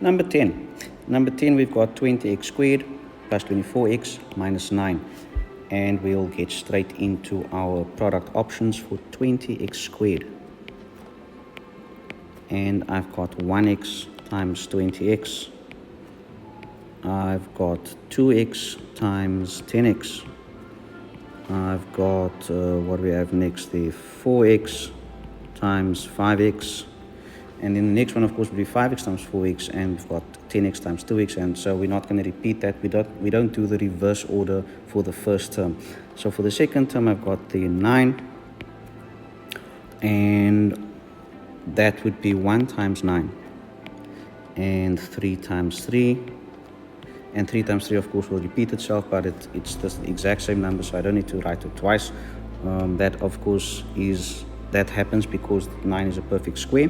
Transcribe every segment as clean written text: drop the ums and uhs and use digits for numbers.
Number 10. Number 10, we've got 20x squared plus 24x minus 9. And we'll get straight into our product options for 20x squared. And I've got 1x times 20x. I've got 2x times 10x. I've got, what do we have next there? 4x times 5x. And then the next one, of course, will be 5x times 4x, and we've got 10x times 2x, and so we're not going to repeat that. We don't do the reverse order for the first term. So for the second term, I've got the 9, and that would be 1 times 9, and 3 times 3, and 3 times 3, of course, will repeat itself, but it's the exact same number, so I don't need to write it twice. That, of course, that happens because 9 is a perfect square.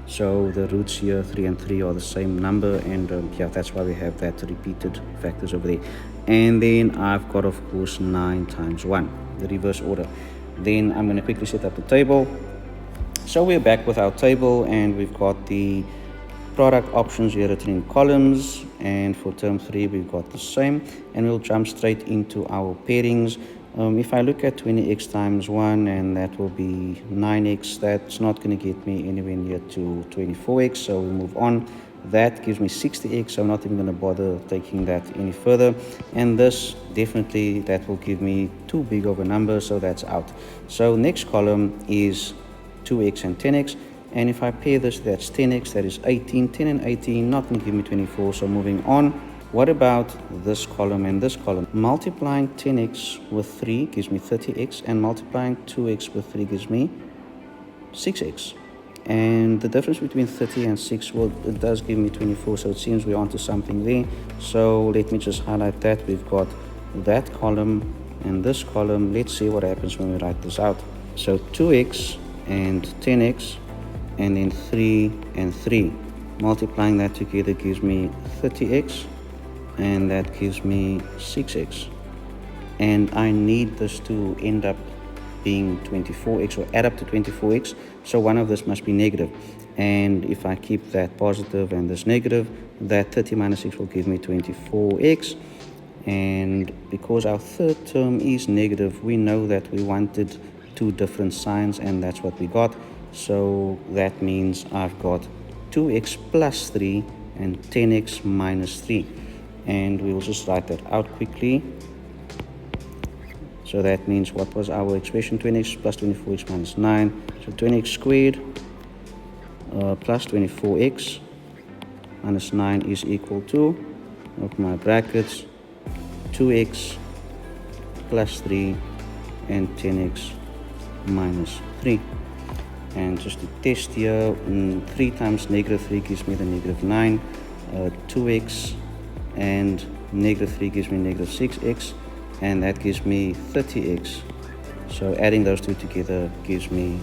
So the roots here, 3 and 3, are the same number, and yeah, that's why we have that repeated factors over there. And then I've got, of course, 9 times 1, the reverse order. Then I'm going to quickly set up the table. So we're back with our table, and we've got the product options here written in columns, and for term 3 we've got the same, and we'll jump straight into our pairings. If I look at 20x times 1, and that will be 9x, that's not going to get me anywhere near to 24x, so we'll move on. That gives me 60x, so I'm not even going to bother taking that any further. And this, definitely, that will give me too big of a number, so that's out. So next column is 2x and 10x, and if I pair this, that's 10x, that is 18. 10 and 18, not going to give me 24, so moving on. What about this column and this column? Multiplying 10x with 3 gives me 30x, and multiplying 2x with 3 gives me 6x. And the difference between 30 and 6, well, it does give me 24, so it seems we're onto something there. So let me just highlight that. We've got that column and this column. Let's see what happens when we write this out. So 2x and 10x, and then 3 and 3. Multiplying that together gives me 30x, and that gives me 6x, and I need this to end up being 24x, or add up to 24x, so one of this must be negative. And if I keep that positive and this negative, that 30 minus 6 will give me 24x. And because our third term is negative, we know that we wanted two different signs, and that's what we got. So that means I've got 2x plus 3 and 10x minus 3. And we will just write that out quickly. So that means, what was our expression? 20x plus 24x minus 9. So 20x squared plus 24x minus 9 is equal to, open my brackets, 2x plus 3 and 10x minus 3. And just to test here, 3 times negative 3 gives me the negative 9. 2x and negative 3 gives me negative 6x, and that gives me 30x. So adding those two together gives me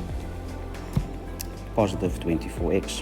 positive 24x.